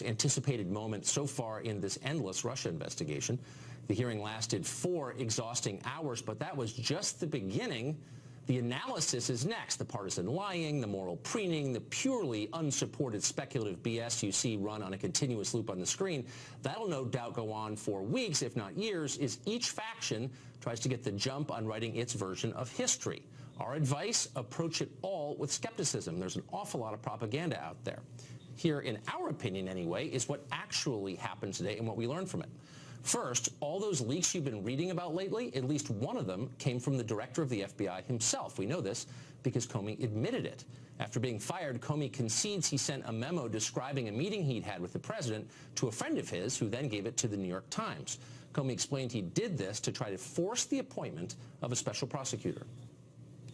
Anticipated moment so far in this endless Russia investigation. The hearing lasted 4 exhausting hours, but that was just the beginning. The analysis is next. The partisan lying, the moral preening, the purely unsupported speculative BS you see run on a continuous loop on the screen. That'll no doubt go on for weeks, if not years, as each faction tries to get the jump on writing its version of history. Our advice, approach it all with skepticism. There's an awful lot of propaganda out there. Here, in our opinion anyway, is what actually happened today and what we learned from it. First, all those leaks you've been reading about lately, at least one of them came from the director of the FBI himself. We know this because Comey admitted it. After being fired, Comey concedes he sent a memo describing a meeting he'd had with the president to a friend of his, who then gave it to the New York Times. Comey explained he did this to try to force the appointment of a special prosecutor.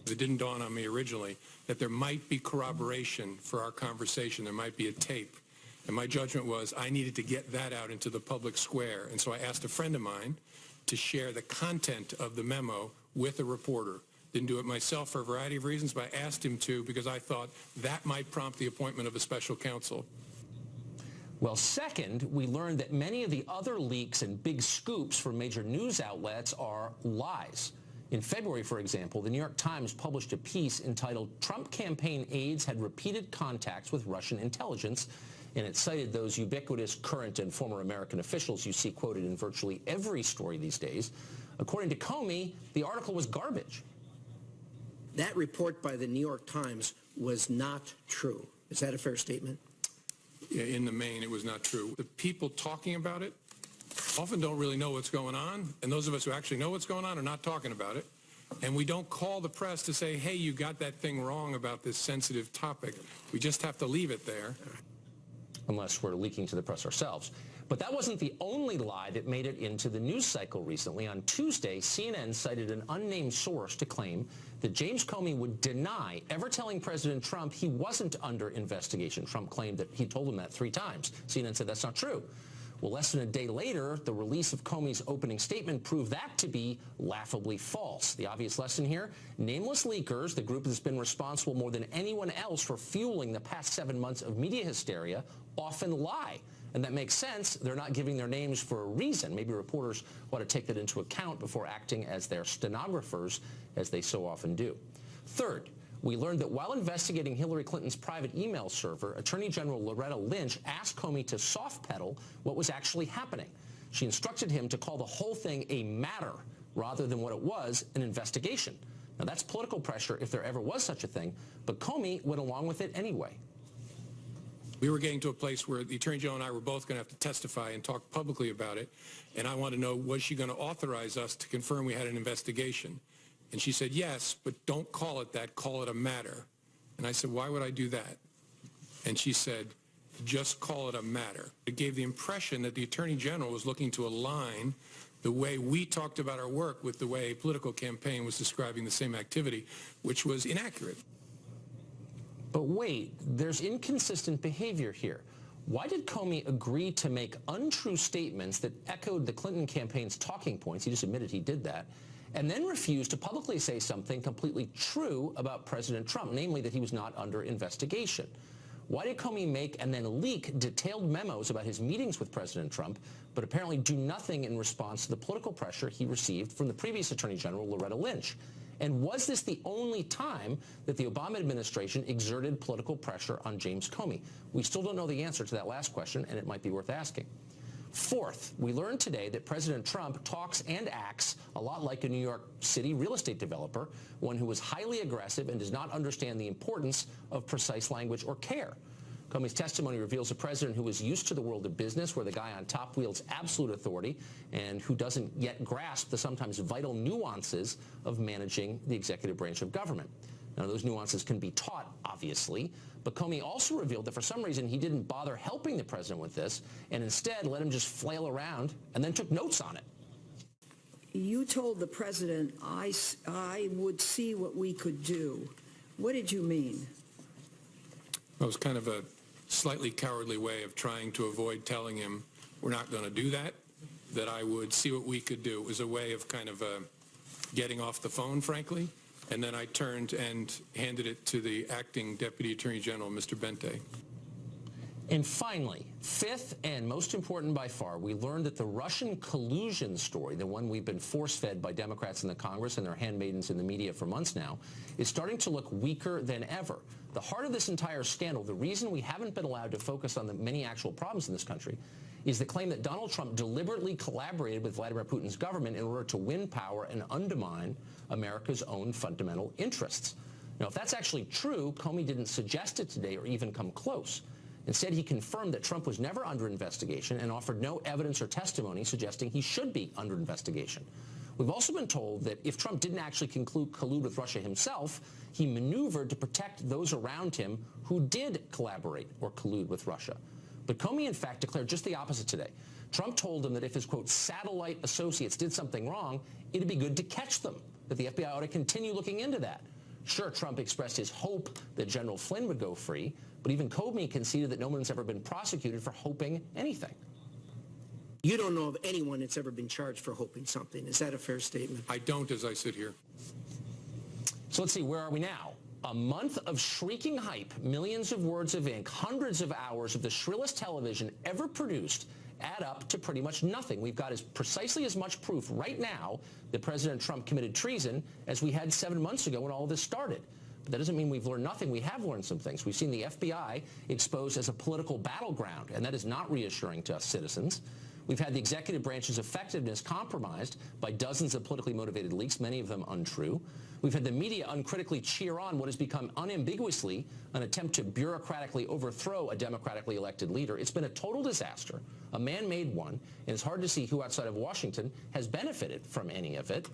It didn't dawn on me originally that there might be corroboration for our conversation. There might be a tape. And my judgment was I needed to get that out into the public square. And so I asked a friend of mine to share the content of the memo with a reporter. Didn't do it myself for a variety of reasons, but I asked him to because I thought that might prompt the appointment of a special counsel. Well, second, we learned that many of the other leaks and big scoops from major news outlets are lies. In February, for example, the New York Times published a piece entitled "Trump Campaign Aides Had Repeated Contacts with Russian Intelligence," and it cited those ubiquitous current and former American officials you see quoted in virtually every story these days. According to Comey, the article was garbage. That report by the New York Times was not true. Is that a fair statement? Yeah, in the main, it was not true. The people talking about it often don't really know what's going on, and those of us who actually know what's going on are not talking about it. And we don't call the press to say, hey, you got that thing wrong about this sensitive topic. We just have to leave it there. Unless we're leaking to the press ourselves. But that wasn't the only lie that made it into the news cycle recently. On Tuesday, CNN cited an unnamed source to claim that James Comey would deny ever telling President Trump he wasn't under investigation. Trump claimed that he told him that 3 times. CNN said that's not true. Well, less than a day later, the release of Comey's opening statement proved that to be laughably false. The obvious lesson here, nameless leakers, the group that's been responsible more than anyone else for fueling the past 7 months of media hysteria, often lie. And that makes sense. They're not giving their names for a reason. Maybe reporters ought to take that into account before acting as their stenographers, as they so often do. Third, we learned that while investigating Hillary Clinton's private email server, Attorney General Loretta Lynch asked Comey to soft-pedal what was actually happening. She instructed him to call the whole thing a matter rather than what it was, an investigation. Now, that's political pressure if there ever was such a thing, but Comey went along with it anyway. We were getting to a place where the Attorney General and I were both going to have to testify and talk publicly about it, and I wanted to know, was she going to authorize us to confirm we had an investigation? And she said, yes, but don't call it that, call it a matter. And I said, why would I do that? And she said, just call it a matter. It gave the impression that the Attorney General was looking to align the way we talked about our work with the way a political campaign was describing the same activity, which was inaccurate. But wait, there's inconsistent behavior here. Why did Comey agree to make untrue statements that echoed the Clinton campaign's talking points? He just admitted he did that. And then refused to publicly say something completely true about President Trump, namely that he was not under investigation. Why did Comey make and then leak detailed memos about his meetings with President Trump, but apparently do nothing in response to the political pressure he received from the previous Attorney General, Loretta Lynch? And was this the only time that the Obama administration exerted political pressure on James Comey? We still don't know the answer to that last question, and it might be worth asking. Fourth, we learned today that President Trump talks and acts a lot like a New York City real estate developer, one who is highly aggressive and does not understand the importance of precise language or care. Comey's testimony reveals a president who is used to the world of business, where the guy on top wields absolute authority and who doesn't yet grasp the sometimes vital nuances of managing the executive branch of government. Now, those nuances can be taught, obviously, but Comey also revealed that for some reason he didn't bother helping the president with this and instead let him just flail around and then took notes on it. You told the president, I would see what we could do. What did you mean? It was kind of a slightly cowardly way of trying to avoid telling him we're not going to do that, that I would see what we could do. It was a way of kind of getting off the phone, frankly. And then I turned and handed it to the acting Deputy Attorney General, Mr. Bente. And finally, fifth and most important by far, we learned that the Russian collusion story, the one we've been force-fed by Democrats in the Congress and their handmaidens in the media for months now, is starting to look weaker than ever. The heart of this entire scandal, the reason we haven't been allowed to focus on the many actual problems in this country, is the claim that Donald Trump deliberately collaborated with Vladimir Putin's government in order to win power and undermine America's own fundamental interests. Now, if that's actually true, Comey didn't suggest it today or even come close. Instead, he confirmed that Trump was never under investigation and offered no evidence or testimony suggesting he should be under investigation. We've also been told that if Trump didn't actually collude with Russia himself, he maneuvered to protect those around him who did collaborate or collude with Russia. But Comey, in fact, declared just the opposite today. Trump told him that if his, quote, satellite associates did something wrong, it'd be good to catch them, that the FBI ought to continue looking into that. Sure, Trump expressed his hope that General Flynn would go free, but even Comey conceded that no one's ever been prosecuted for hoping anything. You don't know of anyone that's ever been charged for hoping something. Is that a fair statement? I don't, as I sit here. So let's see, where are we now? A month of shrieking hype, millions of words of ink, hundreds of hours of the shrillest television ever produced add up to pretty much nothing. We've got precisely as much proof right now that President Trump committed treason as we had 7 months ago when all this started. But that doesn't mean we've learned nothing. We have learned some things. We've seen the FBI exposed as a political battleground, and that is not reassuring to us citizens. We've had the executive branch's effectiveness compromised by dozens of politically motivated leaks, many of them untrue. We've had the media uncritically cheer on what has become unambiguously an attempt to bureaucratically overthrow a democratically elected leader. It's been a total disaster, a man-made one, and it's hard to see who outside of Washington has benefited from any of it.